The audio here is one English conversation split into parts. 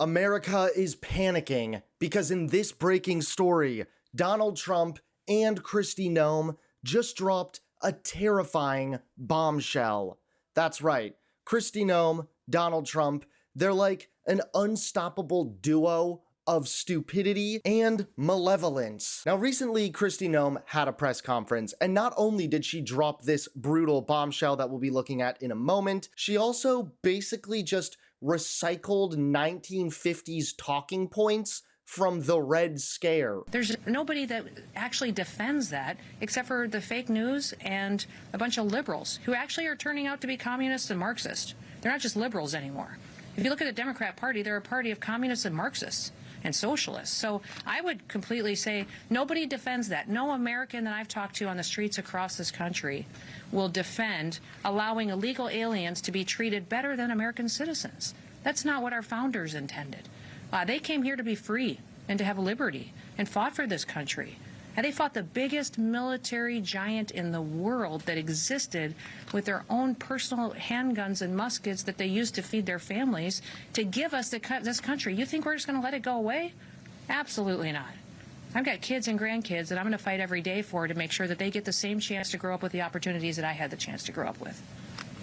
America is panicking because in this breaking story, Donald Trump and Kristi Noem just dropped a terrifying bombshell. That's right, Kristi Noem, Donald Trump, they're like an unstoppable duo of stupidity and malevolence. Now, recently, Kristi Noem had a press conference, and not only did she drop this brutal bombshell that we'll be looking at in a moment, she also basically just recycled 1950s talking points from the Red Scare. There's nobody that actually defends that except for the fake news and a bunch of liberals who actually are turning out to be communists and Marxists. They're not just liberals anymore. If you look at the Democrat Party, they're a party of communists and Marxists and socialists. So I would completely say nobody defends that. No American that I've talked to on the streets across this country will defend allowing illegal aliens to be treated better than American citizens. That's not what our founders intended. They came here to be free and to have liberty and fought for this country. And they fought the biggest military giant in the world that existed with their own personal handguns and muskets that they used to feed their families to give us this country. You think we're just going to let it go away? Absolutely not. I've got kids and grandkids that I'm going to fight every day for to make sure that they get the same chance to grow up with the opportunities that I had the chance to grow up with.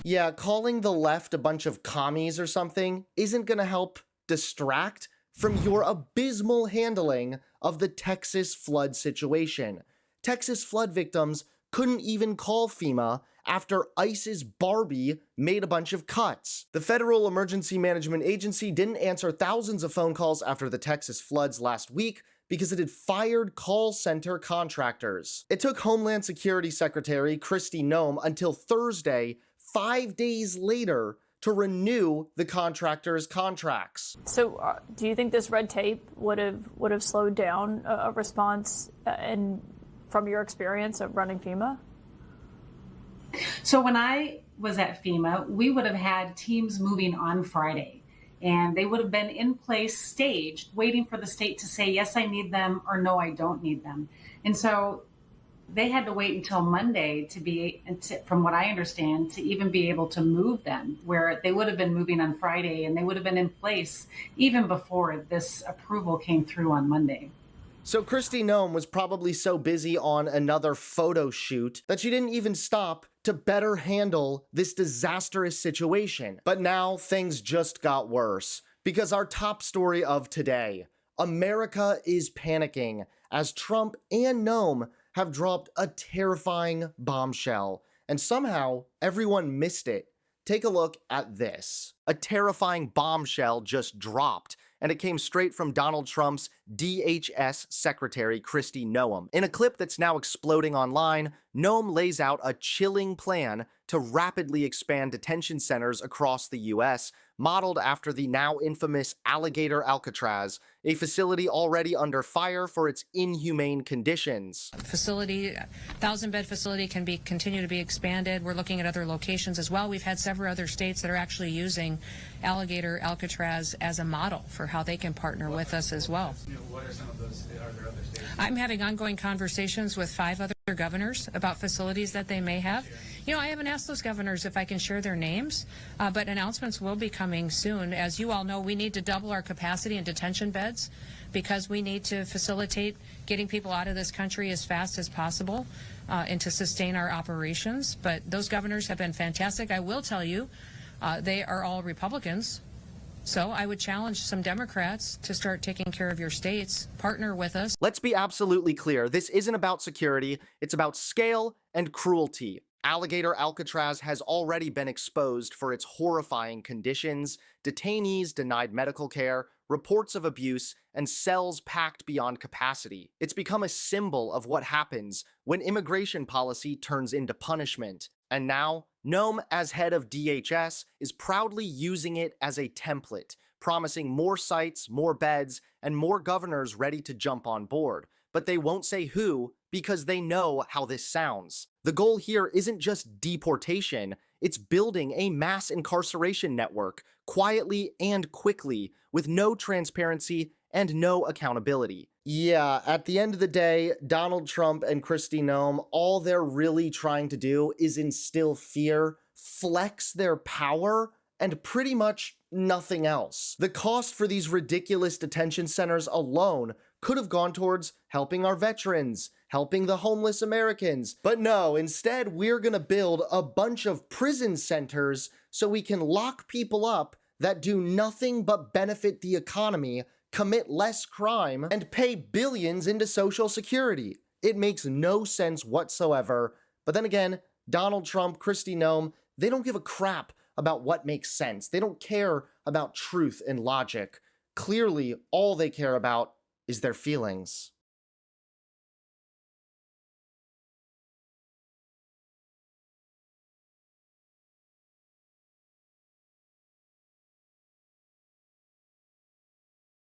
Yeah, calling the left a bunch of commies or something isn't going to help distract from your abysmal handling of the Texas flood situation. Texas flood victims couldn't even call FEMA after ICE's Barbie made a bunch of cuts. The Federal Emergency Management Agency didn't answer thousands of phone calls after the Texas floods last week because it had fired call center contractors. It took Homeland Security Secretary Kristi Noem until Thursday, 5 days later, to renew the contractors' contracts. So do you think this red tape would have slowed down a response and from your experience of running FEMA? So when I was at FEMA, we would have had teams moving on Friday, and they would have been in place, staged, waiting for the state to say, yes, I need them, or no, I don't need them. And so they had to wait until Monday from what I understand, to even be able to move them, where they would have been moving on Friday and they would have been in place even before this approval came through on Monday. So Kristi Noem was probably so busy on another photo shoot that she didn't even stop to better handle this disastrous situation. But now things just got worse, because our top story of today, America is panicking as Trump and Noem have dropped a terrifying bombshell, and somehow everyone missed it. Take a look at this. A terrifying bombshell just dropped, and it came straight from Donald Trump's DHS Secretary Kristi Noem. In a clip that's now exploding online, Noem lays out a chilling plan to rapidly expand detention centers across the US, modeled after the now infamous Alligator Alcatraz, a facility already under fire for its inhumane conditions. Facility, 1,000-bed facility can continue to be expanded. We're looking at other locations as well. We've had several other states that are actually using Alligator Alcatraz as a model for how they can partner with us as well. What are some of those? Are there other states? I'm having ongoing conversations with 5 other governors about facilities that they may have. You know, I haven't asked those governors if I can share their names, but announcements will be coming soon. As you all know, we need to double our capacity in detention beds because we need to facilitate getting people out of this country as fast as possible and to sustain our operations. But those governors have been fantastic. I will tell you, they are all Republicans. So I would challenge some Democrats to start taking care of your states, partner with us. Let's be absolutely clear. This isn't about security. It's about scale and cruelty. Alligator Alcatraz has already been exposed for its horrifying conditions, detainees denied medical care, reports of abuse, and cells packed beyond capacity. It's become a symbol of what happens when immigration policy turns into punishment. And now, Noem, as head of DHS, is proudly using it as a template, promising more sites, more beds, and more governors ready to jump on board. But they won't say who, because they know how this sounds. The goal here isn't just deportation, it's building a mass incarceration network, quietly and quickly, with no transparency and no accountability. Yeah, at the end of the day, Donald Trump and Kristi Noem, all they're really trying to do is instill fear, flex their power, and pretty much nothing else. The cost for these ridiculous detention centers alone could have gone towards helping our veterans, helping the homeless Americans. But no, instead we're gonna build a bunch of prison centers so we can lock people up that do nothing but benefit the economy, commit less crime, and pay billions into Social Security. It makes no sense whatsoever. But then again, Donald Trump, Kristi Noem, they don't give a crap about what makes sense. They don't care about truth and logic. Clearly, all they care about is their feelings.